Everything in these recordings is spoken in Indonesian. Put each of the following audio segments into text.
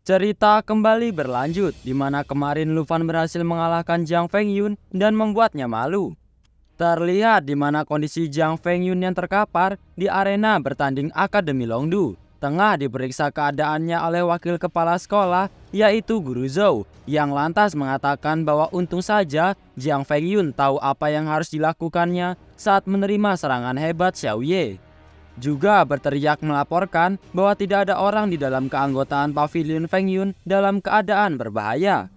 Cerita kembali berlanjut, di mana kemarin Lufan berhasil mengalahkan Jiang Fengyun dan membuatnya malu. Terlihat di mana kondisi Jiang Fengyun yang terkapar di arena bertanding Akademi Longdu tengah diperiksa keadaannya oleh wakil kepala sekolah, yaitu Guru Zhou, yang lantas mengatakan bahwa untung saja Jiang Fengyun tahu apa yang harus dilakukannya saat menerima serangan hebat Xiao Ye. Juga berteriak melaporkan bahwa tidak ada orang di dalam keanggotaan Pavilion Fengyun dalam keadaan berbahaya.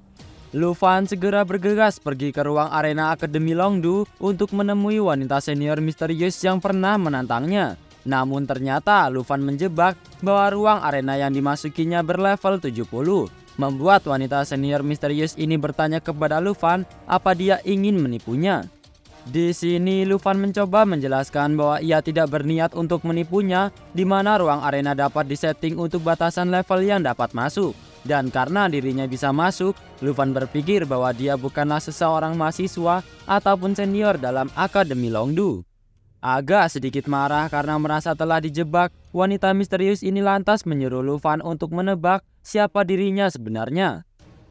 Lufan segera bergegas pergi ke ruang arena Akademi Longdu untuk menemui wanita senior misterius yang pernah menantangnya. Namun ternyata Lufan menjebak bahwa ruang arena yang dimasukinya berlevel 70, membuat wanita senior misterius ini bertanya kepada Lufan apa dia ingin menipunya. Di sini Lufan mencoba menjelaskan bahwa ia tidak berniat untuk menipunya, di mana ruang arena dapat disetting untuk batasan level yang dapat masuk. Dan karena dirinya bisa masuk, Lufan berpikir bahwa dia bukanlah seseorang mahasiswa ataupun senior dalam Akademi Longdu. Agak sedikit marah karena merasa telah dijebak, wanita misterius ini lantas menyuruh Lufan untuk menebak siapa dirinya sebenarnya.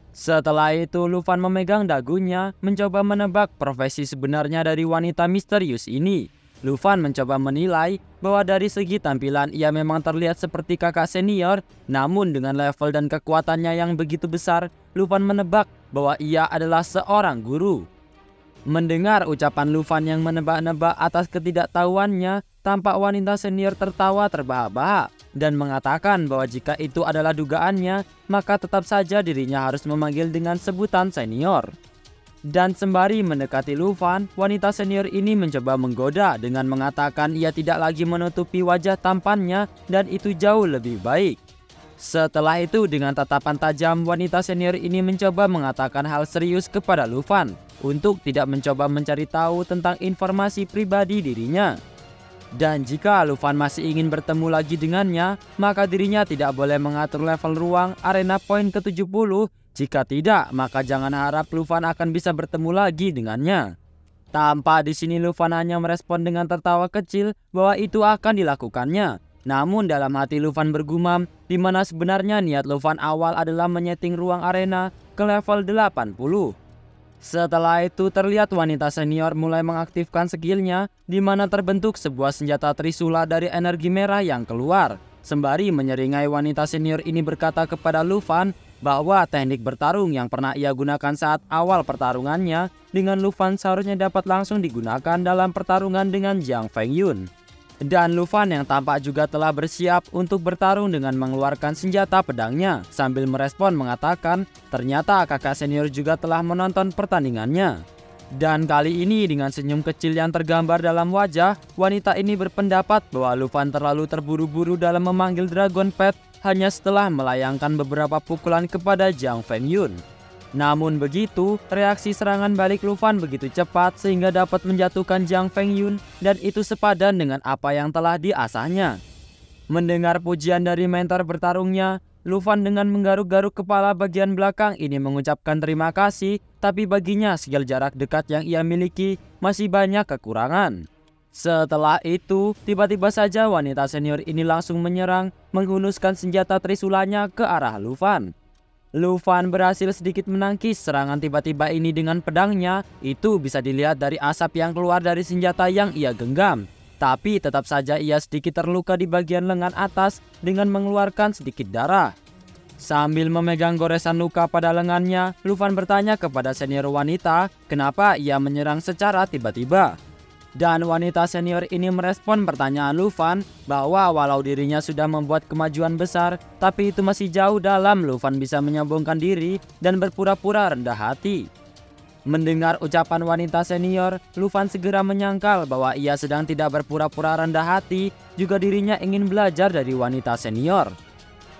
Setelah itu Lufan memegang dagunya mencoba menebak profesi sebenarnya dari wanita misterius ini. Lufan mencoba menilai bahwa dari segi tampilan ia memang terlihat seperti kakak senior, namun dengan level dan kekuatannya yang begitu besar, Lufan menebak bahwa ia adalah seorang guru. Mendengar ucapan Lufan yang menebak-nebak atas ketidaktahuannya, tampak wanita senior tertawa terbahak-bahak dan mengatakan bahwa jika itu adalah dugaannya, maka tetap saja dirinya harus memanggil dengan sebutan senior. Dan sembari mendekati Lufan, wanita senior ini mencoba menggoda dengan mengatakan ia tidak lagi menutupi wajah tampannya dan itu jauh lebih baik. Setelah itu dengan tatapan tajam, wanita senior ini mencoba mengatakan hal serius kepada Lufan untuk tidak mencoba mencari tahu tentang informasi pribadi dirinya. Dan jika Lufan masih ingin bertemu lagi dengannya, maka dirinya tidak boleh mengatur level ruang arena poin ke-70. Jika tidak, maka jangan harap Lufan akan bisa bertemu lagi dengannya. Tampak di sini Lufan hanya merespon dengan tertawa kecil bahwa itu akan dilakukannya. Namun dalam hati Lufan bergumam, di mana sebenarnya niat Lufan awal adalah menyeting ruang arena ke level 80. Setelah itu terlihat wanita senior mulai mengaktifkan skillnya, di mana terbentuk sebuah senjata trisula dari energi merah yang keluar. Sembari menyeringai wanita senior ini berkata kepada Lufan bahwa teknik bertarung yang pernah ia gunakan saat awal pertarungannya dengan Lufan seharusnya dapat langsung digunakan dalam pertarungan dengan Jiang Fengyun. Dan Lufan yang tampak juga telah bersiap untuk bertarung dengan mengeluarkan senjata pedangnya sambil merespon mengatakan ternyata kakak senior juga telah menonton pertandingannya. Dan kali ini dengan senyum kecil yang tergambar dalam wajah, wanita ini berpendapat bahwa Lufan terlalu terburu-buru dalam memanggil Dragon Pet hanya setelah melayangkan beberapa pukulan kepada Jiang Fengyun. Namun begitu, reaksi serangan balik Lufan begitu cepat sehingga dapat menjatuhkan Jiang Fengyun dan itu sepadan dengan apa yang telah diasahnya. Mendengar pujian dari mentor bertarungnya, Lufan dengan menggaruk-garuk kepala bagian belakang ini mengucapkan terima kasih, tapi baginya skill jarak dekat yang ia miliki masih banyak kekurangan. Setelah itu, tiba-tiba saja wanita senior ini langsung menyerang, menghunuskan senjata trisulanya ke arah Lufan. Lufan berhasil sedikit menangkis serangan tiba-tiba ini dengan pedangnya. Itu bisa dilihat dari asap yang keluar dari senjata yang ia genggam. Tapi tetap saja ia sedikit terluka di bagian lengan atas dengan mengeluarkan sedikit darah. Sambil memegang goresan luka pada lengannya, Lufan bertanya kepada senior wanita kenapa ia menyerang secara tiba-tiba. Dan wanita senior ini merespon pertanyaan Lufan bahwa walau dirinya sudah membuat kemajuan besar, tapi itu masih jauh dalam Lufan bisa menyombongkan diri dan berpura-pura rendah hati. Mendengar ucapan wanita senior, Lufan segera menyangkal bahwa ia sedang tidak berpura-pura rendah hati, juga dirinya ingin belajar dari wanita senior.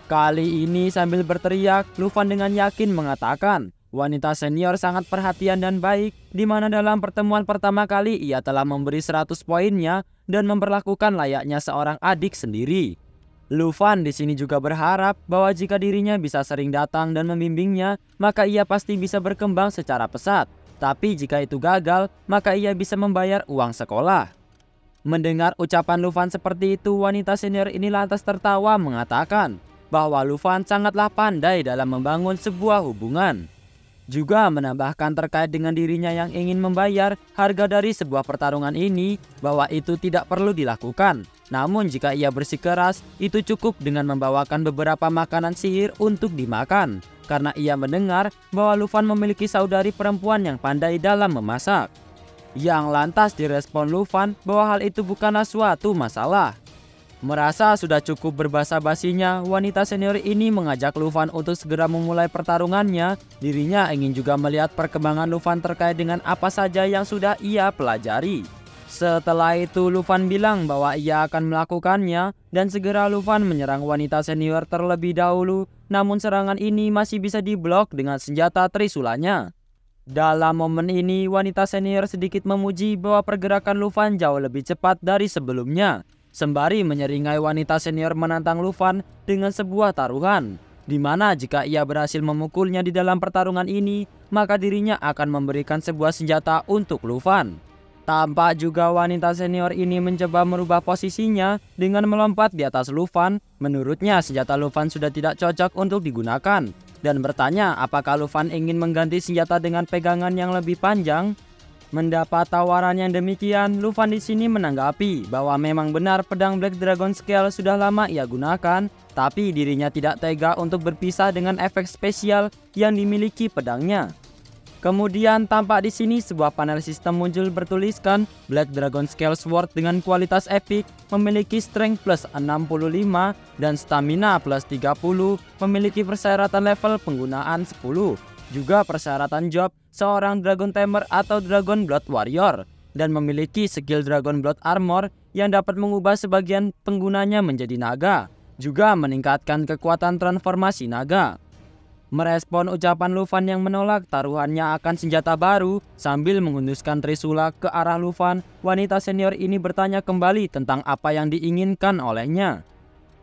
Kali ini sambil berteriak, Lufan dengan yakin mengatakan wanita senior sangat perhatian dan baik, di mana dalam pertemuan pertama kali ia telah memberi 100 poinnya dan memperlakukan layaknya seorang adik sendiri. Lufan di sini juga berharap bahwa jika dirinya bisa sering datang dan membimbingnya, maka ia pasti bisa berkembang secara pesat. Tapi jika itu gagal, maka ia bisa membayar uang sekolah. Mendengar ucapan Lufan seperti itu, wanita senior ini lantas tertawa mengatakan bahwa Lufan sangatlah pandai dalam membangun sebuah hubungan. Juga menambahkan terkait dengan dirinya yang ingin membayar harga dari sebuah pertarungan ini bahwa itu tidak perlu dilakukan. Namun jika ia bersikeras, itu cukup dengan membawakan beberapa makanan sihir untuk dimakan. Karena ia mendengar bahwa Lufan memiliki saudari perempuan yang pandai dalam memasak. Yang lantas direspon Lufan bahwa hal itu bukanlah suatu masalah. Merasa sudah cukup berbasa-basinya, wanita senior ini mengajak Lufan untuk segera memulai pertarungannya. Dirinya ingin juga melihat perkembangan Lufan terkait dengan apa saja yang sudah ia pelajari. Setelah itu Lufan bilang bahwa ia akan melakukannya dan segera Lufan menyerang wanita senior terlebih dahulu. Namun serangan ini masih bisa diblok dengan senjata trisulanya. Dalam momen ini wanita senior sedikit memuji bahwa pergerakan Lufan jauh lebih cepat dari sebelumnya. Sembari menyeringai wanita senior menantang Lufan dengan sebuah taruhan, di mana jika ia berhasil memukulnya di dalam pertarungan ini, maka dirinya akan memberikan sebuah senjata untuk Lufan. Tampak juga wanita senior ini mencoba merubah posisinya dengan melompat di atas Lufan. Menurutnya senjata Lufan sudah tidak cocok untuk digunakan dan bertanya apakah Lufan ingin mengganti senjata dengan pegangan yang lebih panjang. Mendapat tawaran yang demikian, Lufan di sini menanggapi bahwa memang benar pedang Black Dragon Scale sudah lama ia gunakan, tapi dirinya tidak tega untuk berpisah dengan efek spesial yang dimiliki pedangnya. Kemudian tampak di sini sebuah panel sistem muncul bertuliskan Black Dragon Scale Sword dengan kualitas epic, memiliki strength plus 65 dan stamina plus 30, memiliki persyaratan level penggunaan 10. Juga persyaratan job seorang Dragon Tamer atau Dragon Blood Warrior dan memiliki skill Dragon Blood Armor yang dapat mengubah sebagian penggunanya menjadi naga, juga meningkatkan kekuatan transformasi naga. Merespon ucapan Lufan yang menolak taruhannya akan senjata baru sambil menghunuskan trisula ke arah Lufan, wanita senior ini bertanya kembali tentang apa yang diinginkan olehnya.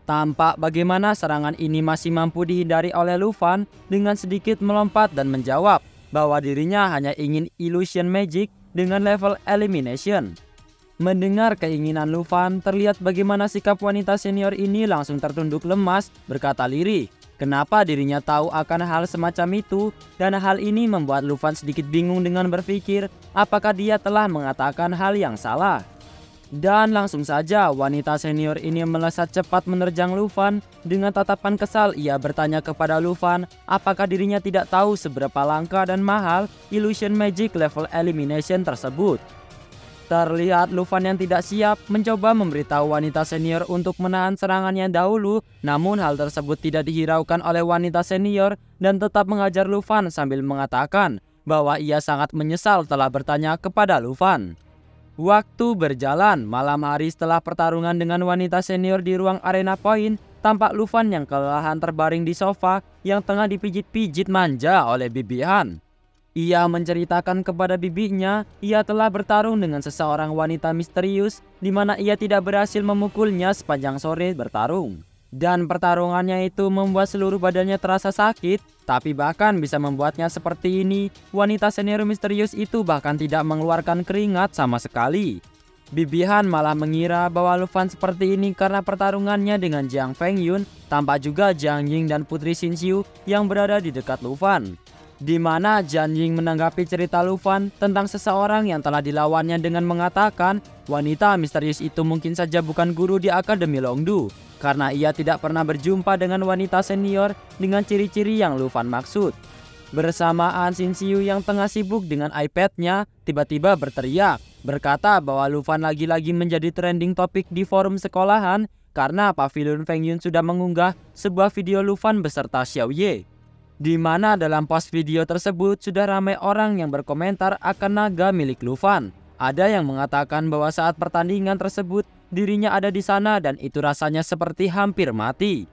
Tampak bagaimana serangan ini masih mampu dihindari oleh Lufan dengan sedikit melompat dan menjawab bahwa dirinya hanya ingin illusion magic dengan level elimination. Mendengar keinginan Lufan, terlihat bagaimana sikap wanita senior ini langsung tertunduk lemas, berkata lirih. Kenapa dirinya tahu akan hal semacam itu, dan hal ini membuat Lufan sedikit bingung dengan berpikir apakah dia telah mengatakan hal yang salah. Dan langsung saja wanita senior ini melesat cepat menerjang Lufan. Dengan tatapan kesal ia bertanya kepada Lufan apakah dirinya tidak tahu seberapa langka dan mahal illusion magic level elimination tersebut. Terlihat Lufan yang tidak siap mencoba memberitahu wanita senior untuk menahan serangannya dahulu. Namun hal tersebut tidak dihiraukan oleh wanita senior dan tetap mengajar Lufan sambil mengatakan bahwa ia sangat menyesal telah bertanya kepada Lufan. Waktu berjalan, malam hari setelah pertarungan dengan wanita senior di ruang arena point, tampak Lufan yang kelelahan terbaring di sofa yang tengah dipijit-pijit manja oleh Bibi Han. Ia menceritakan kepada bibinya, ia telah bertarung dengan seseorang wanita misterius di mana ia tidak berhasil memukulnya sepanjang sore bertarung. Dan pertarungannya itu membuat seluruh badannya terasa sakit, tapi bahkan bisa membuatnya seperti ini. Wanita senior misterius itu bahkan tidak mengeluarkan keringat sama sekali. Bibi Han malah mengira bahwa Lufan seperti ini karena pertarungannya dengan Jiang Fengyun. Tampak juga Jiang Ying dan Putri Xinxiu yang berada di dekat Lufan, di mana Jiang Ying menanggapi cerita Lufan tentang seseorang yang telah dilawannya dengan mengatakan wanita misterius itu mungkin saja bukan guru di Akademi Longdu, karena ia tidak pernah berjumpa dengan wanita senior dengan ciri-ciri yang Lufan maksud. Bersamaan Xinxiu yang tengah sibuk dengan iPad-nya tiba-tiba berteriak, berkata bahwa Lufan lagi-lagi menjadi trending topik di forum sekolahan karena Pavilion Fengyun sudah mengunggah sebuah video Lufan beserta Xiao Ye, di mana dalam post video tersebut sudah ramai orang yang berkomentar akan naga milik Lufan. Ada yang mengatakan bahwa saat pertandingan tersebut dirinya ada di sana dan itu rasanya seperti hampir mati.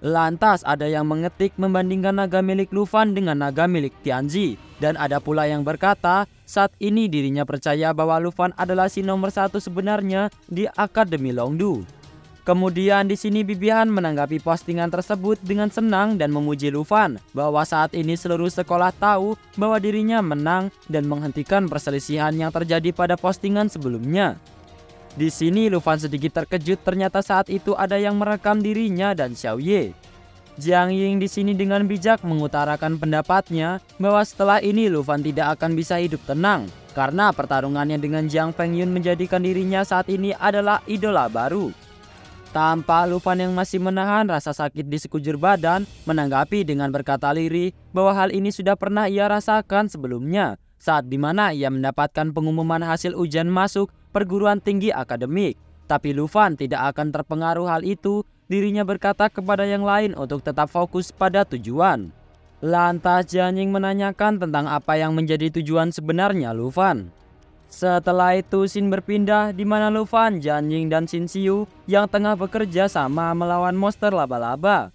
Lantas ada yang mengetik membandingkan naga milik Lufan dengan naga milik Tianzi, dan ada pula yang berkata saat ini dirinya percaya bahwa Lufan adalah si nomor 1 sebenarnya di Akademi Longdu. Kemudian di sini Bibi Han menanggapi postingan tersebut dengan senang dan memuji Lufan bahwa saat ini seluruh sekolah tahu bahwa dirinya menang dan menghentikan perselisihan yang terjadi pada postingan sebelumnya. Di sini Lufan sedikit terkejut, ternyata saat itu ada yang merekam dirinya dan Xiaoye. Jiang Ying di sini dengan bijak mengutarakan pendapatnya bahwa setelah ini Lufan tidak akan bisa hidup tenang karena pertarungannya dengan Jiang Fengyun menjadikan dirinya saat ini adalah idola baru. Tampak Lufan yang masih menahan rasa sakit di sekujur badan menanggapi dengan berkata lirih bahwa hal ini sudah pernah ia rasakan sebelumnya saat dimana ia mendapatkan pengumuman hasil ujian masuk perguruan tinggi akademik. Tapi Lufan tidak akan terpengaruh hal itu, dirinya berkata kepada yang lain untuk tetap fokus pada tujuan. Lantas Jiang Ying menanyakan tentang apa yang menjadi tujuan sebenarnya Lufan. Setelah itu scene berpindah di mana Lufan, Jiang Ying dan Xin Xiu yang tengah bekerja sama melawan monster laba-laba.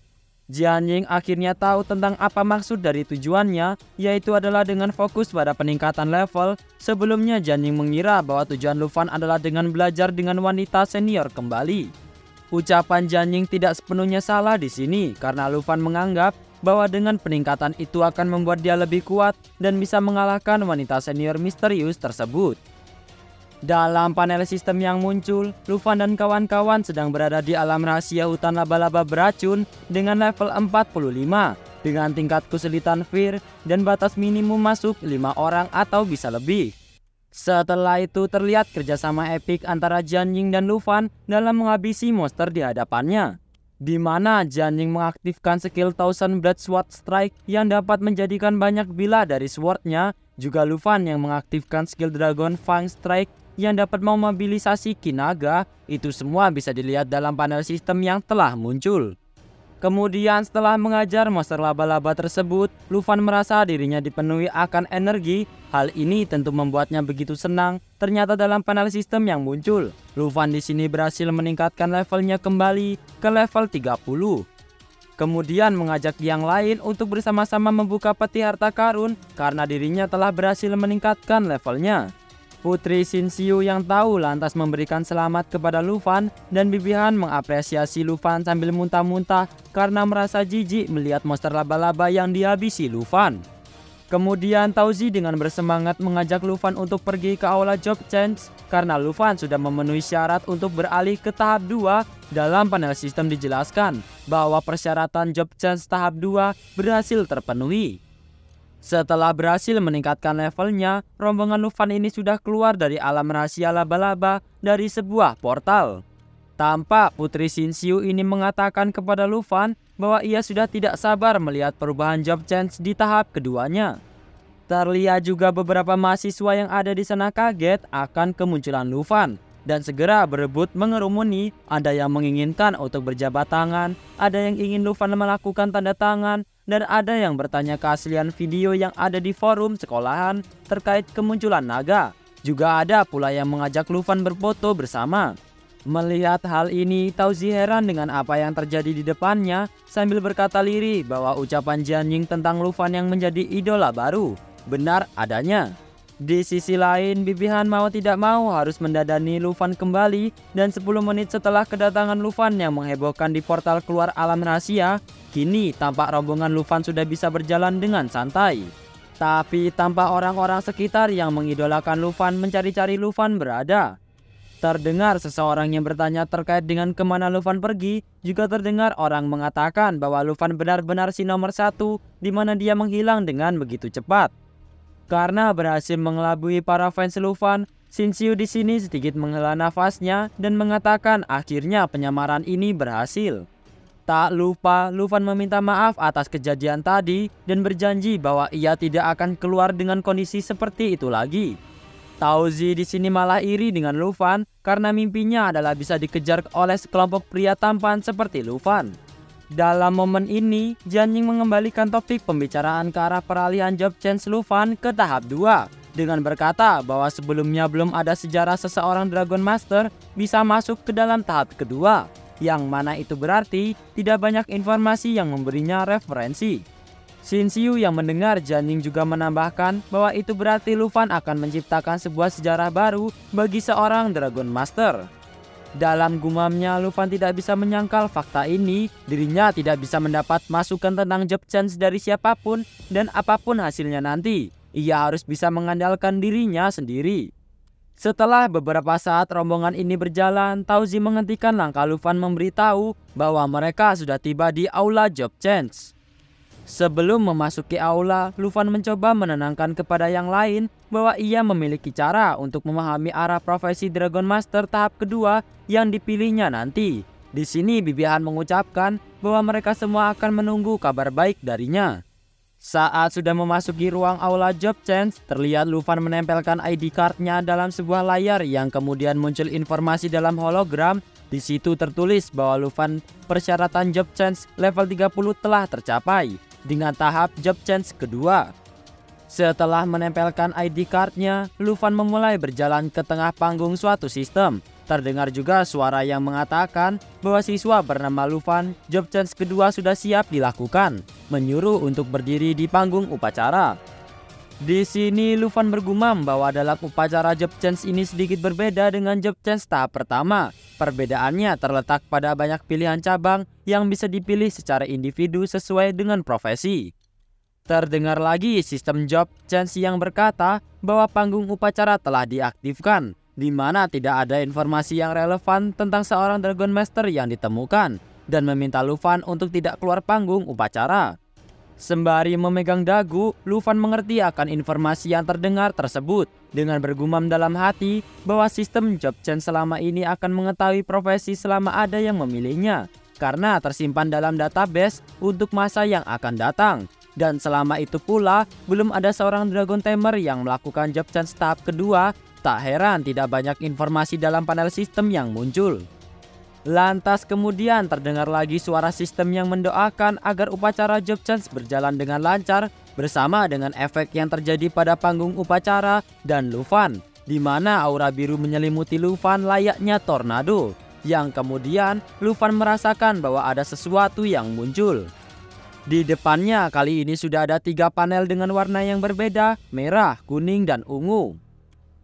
Jiang Ying akhirnya tahu tentang apa maksud dari tujuannya, yaitu adalah dengan fokus pada peningkatan level. Sebelumnya Jiang Ying mengira bahwa tujuan Lufan adalah dengan belajar dengan wanita senior kembali. Ucapan Jiang Ying tidak sepenuhnya salah di sini karena Lufan menganggap bahwa dengan peningkatan itu akan membuat dia lebih kuat dan bisa mengalahkan wanita senior misterius tersebut. Dalam panel sistem yang muncul, Lufan dan kawan-kawan sedang berada di alam rahasia hutan laba-laba beracun dengan level 45 dengan tingkat kesulitan Fear dan batas minimum masuk 5 orang atau bisa lebih. Setelah itu terlihat kerjasama epik antara Jiang Ying dan Lufan dalam menghabisi monster di hadapannya, di mana Jiang Ying mengaktifkan skill Thousand Blade Sword Strike yang dapat menjadikan banyak bila dari swordnya, juga Lufan yang mengaktifkan skill Dragon Fang Strike yang dapat memobilisasi Ki Naga. Itu semua bisa dilihat dalam panel sistem yang telah muncul. Kemudian setelah mengajar monster laba-laba tersebut, Lufan merasa dirinya dipenuhi akan energi. Hal ini tentu membuatnya begitu senang. Ternyata dalam panel sistem yang muncul, Lufan di sini berhasil meningkatkan levelnya kembali ke level 30. Kemudian mengajak yang lain untuk bersama-sama membuka peti harta karun karena dirinya telah berhasil meningkatkan levelnya. Putri Xin Xiu yang tahu lantas memberikan selamat kepada Lufan dan Bibi Han mengapresiasi Lufan sambil muntah-muntah karena merasa jijik melihat monster laba-laba yang dihabisi Lufan. Kemudian Tauzi dengan bersemangat mengajak Lufan untuk pergi ke aula job change karena Lufan sudah memenuhi syarat untuk beralih ke tahap 2. Dalam panel sistem dijelaskan bahwa persyaratan job change tahap 2 berhasil terpenuhi. Setelah berhasil meningkatkan levelnya, rombongan Lufan ini sudah keluar dari alam rahasia laba-laba dari sebuah portal. Tampak Putri Xin Xiu ini mengatakan kepada Lufan bahwa ia sudah tidak sabar melihat perubahan job change di tahap keduanya. Terlihat juga beberapa mahasiswa yang ada di sana kaget akan kemunculan Lufan dan segera berebut mengerumuni. Ada yang menginginkan untuk berjabat tangan, ada yang ingin Lufan melakukan tanda tangan, dan ada yang bertanya keaslian video yang ada di forum sekolahan terkait kemunculan naga. Juga ada pula yang mengajak Lufan berfoto bersama. Melihat hal ini, Tauzi heran dengan apa yang terjadi di depannya sambil berkata lirih bahwa ucapan Jiang Ying tentang Lufan yang menjadi idola baru benar adanya. Di sisi lain, Bibi Han mau tidak mau harus mendadani Lufan kembali dan 10 menit setelah kedatangan Lufan yang menghebohkan di portal keluar alam rahasia, kini tampak rombongan Lufan sudah bisa berjalan dengan santai. Tapi tampak orang-orang sekitar yang mengidolakan Lufan mencari-cari Lufan berada. Terdengar seseorang yang bertanya terkait dengan kemana Lufan pergi. Juga terdengar orang mengatakan bahwa Lufan benar-benar si nomor 1, di mana dia menghilang dengan begitu cepat. Karena berhasil mengelabui para fans Lufan, Xin Xiu di sini sedikit menghela nafasnya dan mengatakan akhirnya penyamaran ini berhasil. Tak lupa Lufan meminta maaf atas kejadian tadi dan berjanji bahwa ia tidak akan keluar dengan kondisi seperti itu lagi. Tauzi di sini malah iri dengan Lufan karena mimpinya adalah bisa dikejar oleh sekelompok pria tampan seperti Lufan. Dalam momen ini, Jiang Ying mengembalikan topik pembicaraan ke arah peralihan job change Lufan ke tahap 2 dengan berkata bahwa sebelumnya belum ada sejarah seseorang Dragon Master bisa masuk ke dalam tahap kedua, yang mana itu berarti tidak banyak informasi yang memberinya referensi. Xin Xiu yang mendengar Jiang Ying juga menambahkan bahwa itu berarti Lufan akan menciptakan sebuah sejarah baru bagi seorang Dragon Master. Dalam gumamnya, Lufan tidak bisa menyangkal fakta ini. Dirinya tidak bisa mendapat masukan tentang job change dari siapapun dan apapun hasilnya nanti, ia harus bisa mengandalkan dirinya sendiri. Setelah beberapa saat rombongan ini berjalan, Tauzi menghentikan langkah Lufan memberitahu bahwa mereka sudah tiba di aula job change. Sebelum memasuki aula, Lufan mencoba menenangkan kepada yang lain bahwa ia memiliki cara untuk memahami arah profesi Dragon Master tahap kedua yang dipilihnya nanti. Di sini Bibi Han mengucapkan bahwa mereka semua akan menunggu kabar baik darinya. Saat sudah memasuki ruang aula job change, terlihat Lufan menempelkan ID card-nya dalam sebuah layar yang kemudian muncul informasi dalam hologram. Di situ tertulis bahwa Lufan persyaratan job change level 30 telah tercapai dengan tahap job change kedua. Setelah menempelkan ID card-nya, Lufan memulai berjalan ke tengah panggung suatu sistem. Terdengar juga suara yang mengatakan bahwa siswa bernama Lufan job change kedua sudah siap dilakukan, menyuruh untuk berdiri di panggung upacara. Di sini Lufan bergumam bahwa dalam upacara job change ini sedikit berbeda dengan job change tahap pertama. Perbedaannya terletak pada banyak pilihan cabang yang bisa dipilih secara individu sesuai dengan profesi. Terdengar lagi sistem job change yang berkata bahwa panggung upacara telah diaktifkan, di mana tidak ada informasi yang relevan tentang seorang Dragon Master yang ditemukan, dan meminta Lufan untuk tidak keluar panggung upacara. Sembari memegang dagu, Lufan mengerti akan informasi yang terdengar tersebut dengan bergumam dalam hati bahwa sistem job change selama ini akan mengetahui profesi selama ada yang memilihnya, karena tersimpan dalam database untuk masa yang akan datang. Dan selama itu pula, belum ada seorang Dragon Tamer yang melakukan job change tahap kedua. Tak heran tidak banyak informasi dalam panel sistem yang muncul. Lantas kemudian terdengar lagi suara sistem yang mendoakan agar upacara job change berjalan dengan lancar bersama dengan efek yang terjadi pada panggung upacara dan Lufan, di mana aura biru menyelimuti Lufan layaknya tornado, yang kemudian Lufan merasakan bahwa ada sesuatu yang muncul. Di depannya kali ini sudah ada 3 panel dengan warna yang berbeda, merah, kuning, dan ungu.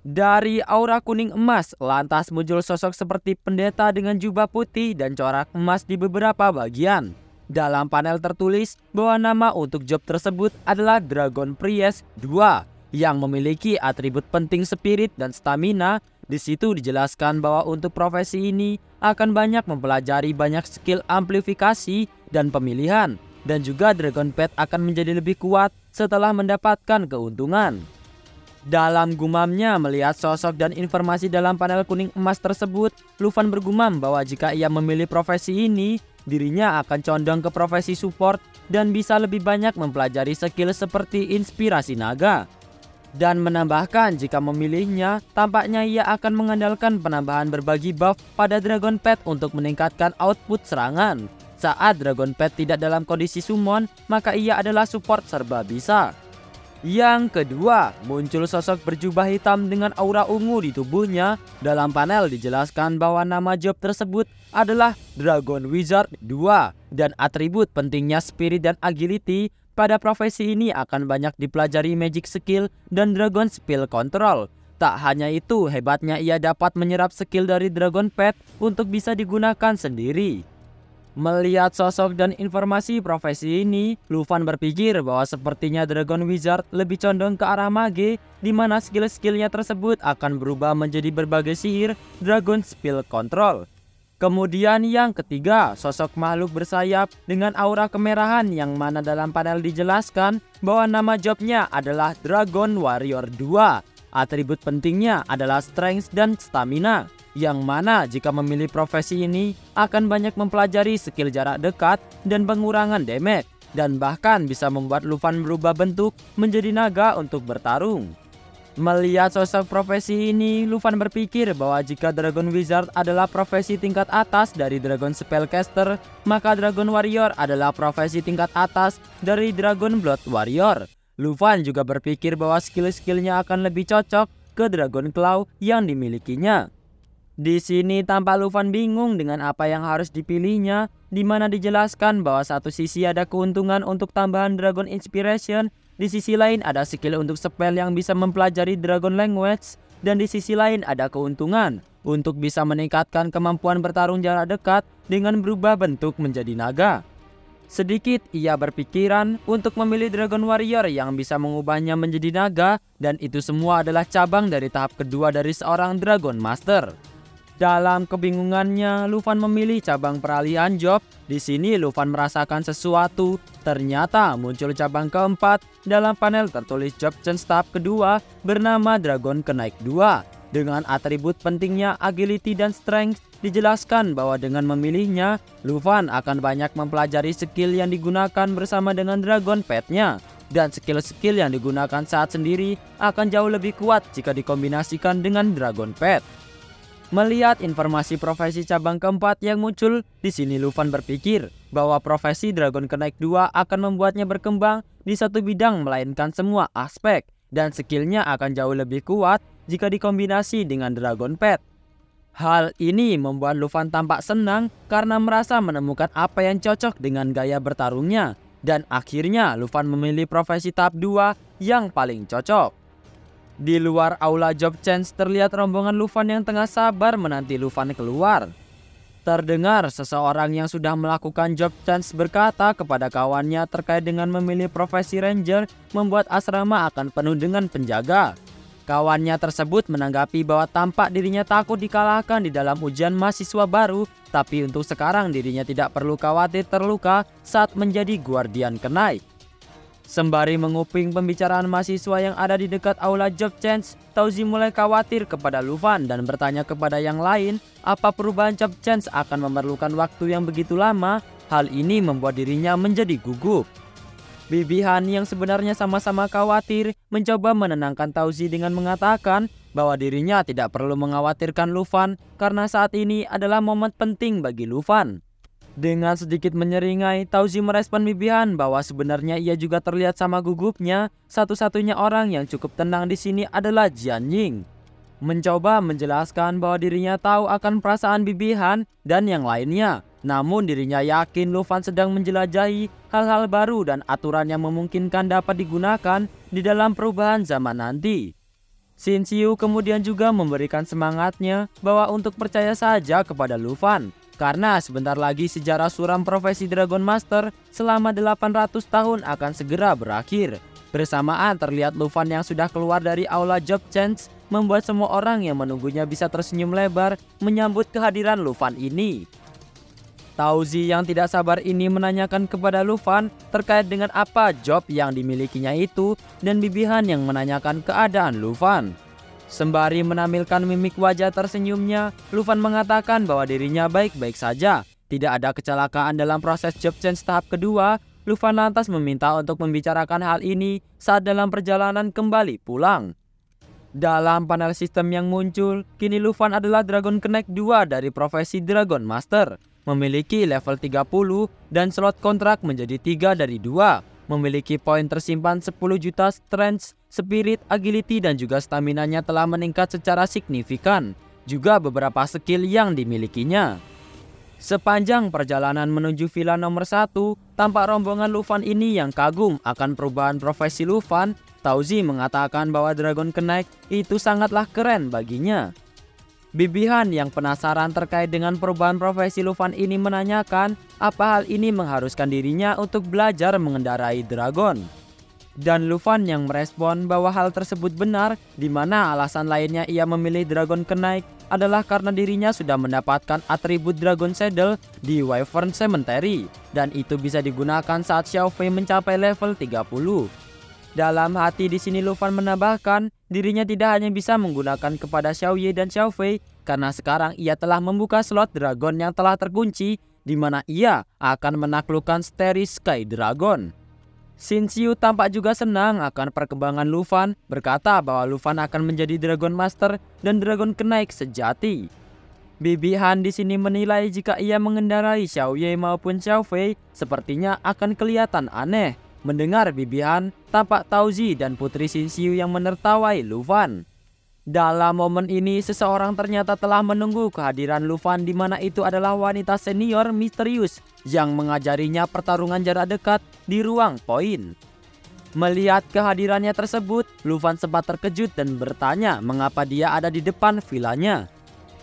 Dari aura kuning emas, lantas muncul sosok seperti pendeta dengan jubah putih dan corak emas di beberapa bagian. Dalam panel tertulis bahwa nama untuk job tersebut adalah Dragon Priest 2 yang memiliki atribut penting spirit dan stamina. Di situ dijelaskan bahwa untuk profesi ini akan banyak mempelajari banyak skill amplifikasi dan pemilihan, dan juga Dragon Pet akan menjadi lebih kuat setelah mendapatkan keuntungan. Dalam gumamnya melihat sosok dan informasi dalam panel kuning emas tersebut, Lufan bergumam bahwa jika ia memilih profesi ini, dirinya akan condong ke profesi support dan bisa lebih banyak mempelajari skill seperti inspirasi naga. Dan menambahkan jika memilihnya, tampaknya ia akan mengandalkan penambahan berbagi buff pada Dragon Pet untuk meningkatkan output serangan. Saat Dragon Pet tidak dalam kondisi summon, maka ia adalah support serba bisa. Yang kedua, muncul sosok berjubah hitam dengan aura ungu di tubuhnya. Dalam panel dijelaskan bahwa nama job tersebut adalah Dragon Wizard 2 dan atribut pentingnya spirit dan agility. Pada profesi ini akan banyak dipelajari magic skill dan dragon spell control. Tak hanya itu, hebatnya ia dapat menyerap skill dari Dragon Pet untuk bisa digunakan sendiri. Melihat sosok dan informasi profesi ini, Lufan berpikir bahwa sepertinya Dragon Wizard lebih condong ke arah mage, di mana skill-skillnya tersebut akan berubah menjadi berbagai sihir Dragon Spell Control. Kemudian yang ketiga, sosok makhluk bersayap dengan aura kemerahan yang mana dalam panel dijelaskan bahwa nama jobnya adalah Dragon Warrior 2. Atribut pentingnya adalah strength dan stamina, yang mana jika memilih profesi ini akan banyak mempelajari skill jarak dekat dan pengurangan damage, dan bahkan bisa membuat Lufan berubah bentuk menjadi naga untuk bertarung. Melihat sosok profesi ini, Lufan berpikir bahwa jika Dragon Wizard adalah profesi tingkat atas dari Dragon Spellcaster, maka Dragon Warrior adalah profesi tingkat atas dari Dragon Blood Warrior. Lufan juga berpikir bahwa skill-skillnya akan lebih cocok ke Dragon Claw yang dimilikinya. Di sini tampak Lufan bingung dengan apa yang harus dipilihnya, di mana dijelaskan bahwa satu sisi ada keuntungan untuk tambahan Dragon Inspiration, di sisi lain ada skill untuk spell yang bisa mempelajari Dragon Language, dan di sisi lain ada keuntungan untuk bisa meningkatkan kemampuan bertarung jarak dekat dengan berubah bentuk menjadi naga. Sedikit ia berpikiran untuk memilih Dragon Warrior yang bisa mengubahnya menjadi naga, dan itu semua adalah cabang dari tahap kedua dari seorang Dragon Master. Dalam kebingungannya, Lufan memilih cabang peralihan job. Di sini Lufan merasakan sesuatu. Ternyata muncul cabang keempat. Dalam panel tertulis job change tahap kedua bernama Dragon Kenaik 2. Dengan atribut pentingnya agility dan strength, dijelaskan bahwa dengan memilihnya, Lufan akan banyak mempelajari skill yang digunakan bersama dengan Dragon Pet-nya. Dan skill-skill yang digunakan saat sendiri akan jauh lebih kuat jika dikombinasikan dengan Dragon Pet. Melihat informasi profesi cabang keempat yang muncul, di sini Lufan berpikir bahwa profesi Dragon Kenaik 2 akan membuatnya berkembang di satu bidang melainkan semua aspek, dan skillnya akan jauh lebih kuat jika dikombinasi dengan Dragon Pet. Hal ini membuat Lufan tampak senang karena merasa menemukan apa yang cocok dengan gaya bertarungnya, dan akhirnya Lufan memilih profesi tahap 2 yang paling cocok. Di luar aula job change terlihat rombongan Lufan yang tengah sabar menanti Lufan keluar. Terdengar seseorang yang sudah melakukan job change berkata kepada kawannya terkait dengan memilih profesi ranger membuat asrama akan penuh dengan penjaga. Kawannya tersebut menanggapi bahwa tampak dirinya takut dikalahkan di dalam ujian mahasiswa baru, tapi untuk sekarang dirinya tidak perlu khawatir terluka saat menjadi guardian kenaik. Sembari menguping pembicaraan mahasiswa yang ada di dekat aula job change, Tauzi mulai khawatir kepada Lufan dan bertanya kepada yang lain apa perubahan job change akan memerlukan waktu yang begitu lama. Hal ini membuat dirinya menjadi gugup. Bibi Han yang sebenarnya sama-sama khawatir mencoba menenangkan Tauzi dengan mengatakan bahwa dirinya tidak perlu mengkhawatirkan Lufan karena saat ini adalah momen penting bagi Lufan. Dengan sedikit menyeringai, Tauzi merespon Bibi Han bahwa sebenarnya ia juga terlihat sama gugupnya. Satu-satunya orang yang cukup tenang di sini adalah Jian Ying. Mencoba menjelaskan bahwa dirinya tahu akan perasaan Bibi Han dan yang lainnya. Namun dirinya yakin Lufan sedang menjelajahi hal-hal baru dan aturan yang memungkinkan dapat digunakan di dalam perubahan zaman nanti. Xin Xiu kemudian juga memberikan semangatnya bahwa untuk percaya saja kepada Lufan. Karena sebentar lagi sejarah suram profesi Dragon Master selama 800 tahun akan segera berakhir. Bersamaan terlihat Lufan yang sudah keluar dari aula job change membuat semua orang yang menunggunya bisa tersenyum lebar menyambut kehadiran Lufan ini. Tauzi yang tidak sabar ini menanyakan kepada Lufan terkait dengan apa job yang dimilikinya itu, dan Bibi Han yang menanyakan keadaan Lufan. Sembari menampilkan mimik wajah tersenyumnya, Lufan mengatakan bahwa dirinya baik-baik saja. Tidak ada kecelakaan dalam proses job change tahap kedua. Lufan lantas meminta untuk membicarakan hal ini saat dalam perjalanan kembali pulang. Dalam panel sistem yang muncul, kini Lufan adalah Dragon Kenaik 2 dari profesi Dragon Master. Memiliki level 30 dan slot kontrak menjadi 3 dari 2. Memiliki poin tersimpan 10 juta strength, spirit, agility, dan juga stamina-nya telah meningkat secara signifikan. Juga beberapa skill yang dimilikinya. Sepanjang perjalanan menuju villa nomor 1, tampak rombongan Lufan ini yang kagum akan perubahan profesi Lufan. Tauzi mengatakan bahwa Dragon Kenaik itu sangatlah keren baginya. Bibi Han yang penasaran terkait dengan perubahan profesi Lufan ini menanyakan apa hal ini mengharuskan dirinya untuk belajar mengendarai dragon. Dan Lufan yang merespon bahwa hal tersebut benar, di mana alasan lainnya ia memilih Dragon Kenaik adalah karena dirinya sudah mendapatkan atribut Dragon Saddle di Wyvern Cemetery, dan itu bisa digunakan saat Xiao Fei mencapai level 30. Dalam hati di sini Lufan menambahkan dirinya tidak hanya bisa menggunakan kepada Xiao Ye dan Xiao Fei karena sekarang ia telah membuka slot dragon yang telah terkunci, di mana ia akan menaklukkan Starry Sky Dragon. Xin Xiu tampak juga senang akan perkembangan Lufan, berkata bahwa Lufan akan menjadi Dragon Master dan Dragon Kenaik sejati. Bibi Han di sini menilai jika ia mengendarai Xiao Ye maupun Xiao Fei sepertinya akan kelihatan aneh. Mendengar Bibi Han, tampak Tauzi dan Putri Xin Xiu yang menertawai Lufan. Dalam momen ini, seseorang ternyata telah menunggu kehadiran Lufan, di mana itu adalah wanita senior misterius yang mengajarinya pertarungan jarak dekat di ruang poin. Melihat kehadirannya tersebut, Lufan sempat terkejut dan bertanya mengapa dia ada di depan villanya.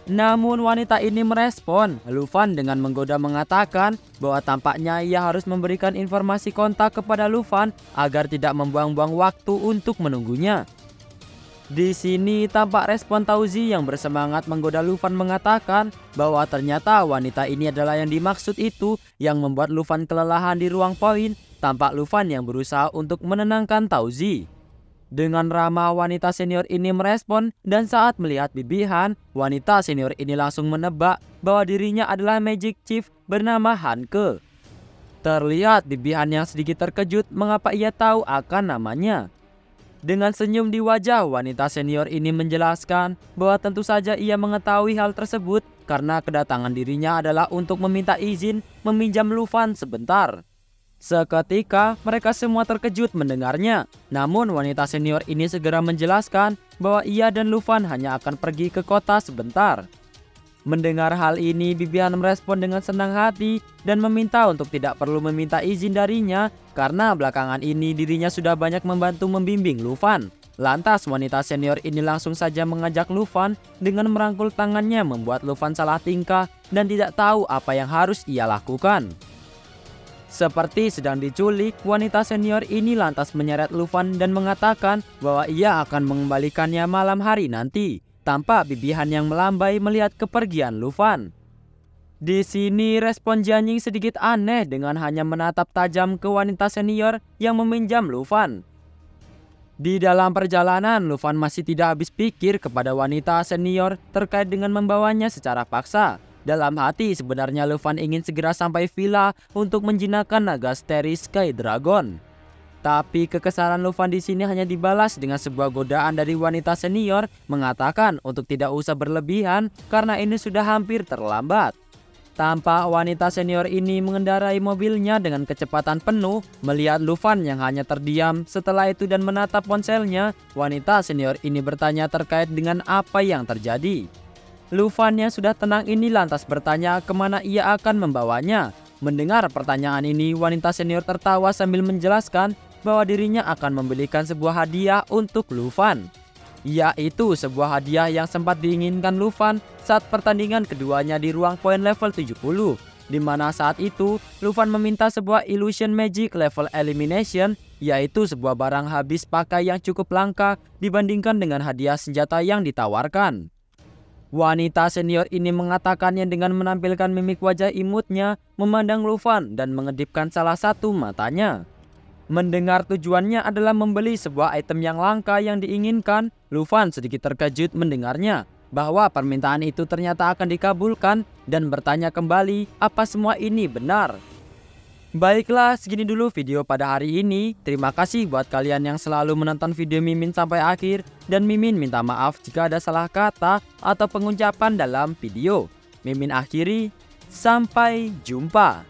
Namun wanita ini merespon Lufan dengan menggoda mengatakan bahwa tampaknya ia harus memberikan informasi kontak kepada Lufan agar tidak membuang-buang waktu untuk menunggunya. Di sini tampak respon Tauzi yang bersemangat menggoda Lufan mengatakan bahwa ternyata wanita ini adalah yang dimaksud itu yang membuat Lufan kelelahan di ruang poin. Tampak Lufan yang berusaha untuk menenangkan Tauzi. Dengan ramah wanita senior ini merespon dan saat melihat Bibi-han, wanita senior ini langsung menebak bahwa dirinya adalah Magic Chief bernama Hanke. Terlihat Bibi-han yang sedikit terkejut mengapa ia tahu akan namanya. Dengan senyum di wajah, wanita senior ini menjelaskan bahwa tentu saja ia mengetahui hal tersebut karena kedatangan dirinya adalah untuk meminta izin meminjam Lufan sebentar. Seketika mereka semua terkejut mendengarnya. Namun wanita senior ini segera menjelaskan bahwa ia dan Lufan hanya akan pergi ke kota sebentar. Mendengar hal ini, Bibi-han merespon dengan senang hati dan meminta untuk tidak perlu meminta izin darinya karena belakangan ini dirinya sudah banyak membantu membimbing Lufan. Lantas wanita senior ini langsung saja mengajak Lufan dengan merangkul tangannya membuat Lufan salah tingkah dan tidak tahu apa yang harus ia lakukan. Seperti sedang diculik, wanita senior ini lantas menyeret Lufan dan mengatakan bahwa ia akan mengembalikannya malam hari nanti. Tampak Bibi-han yang melambai melihat kepergian Lufan. Di sini respon Jianying sedikit aneh dengan hanya menatap tajam ke wanita senior yang meminjam Lufan. Di dalam perjalanan, Lufan masih tidak habis pikir kepada wanita senior terkait dengan membawanya secara paksa. Dalam hati sebenarnya Lufan ingin segera sampai villa untuk menjinakkan naga Starry Sky Dragon. Tapi kekesalan Lufan di sini hanya dibalas dengan sebuah godaan dari wanita senior mengatakan untuk tidak usah berlebihan karena ini sudah hampir terlambat. Tampak wanita senior ini mengendarai mobilnya dengan kecepatan penuh melihat Lufan yang hanya terdiam. Setelah itu dan menatap ponselnya, wanita senior ini bertanya terkait dengan apa yang terjadi. Lufan yang sudah tenang ini lantas bertanya kemana ia akan membawanya. Mendengar pertanyaan ini, wanita senior tertawa sambil menjelaskan bahwa dirinya akan membelikan sebuah hadiah untuk Lufan. Yaitu sebuah hadiah yang sempat diinginkan Lufan saat pertandingan keduanya di ruang poin level 70. Di mana saat itu, Lufan meminta sebuah Illusion Magic level Elimination, yaitu sebuah barang habis pakai yang cukup langka dibandingkan dengan hadiah senjata yang ditawarkan. Wanita senior ini mengatakannya dengan menampilkan mimik wajah imutnya memandang Lufan dan mengedipkan salah satu matanya. Mendengar tujuannya adalah membeli sebuah item yang langka yang diinginkan, Lufan sedikit terkejut mendengarnya bahwa permintaan itu ternyata akan dikabulkan dan bertanya kembali apa semua ini benar. Baiklah, segini dulu video pada hari ini. Terima kasih buat kalian yang selalu menonton video Mimin sampai akhir. Dan Mimin minta maaf jika ada salah kata atau pengucapan dalam video. Mimin akhiri, sampai jumpa.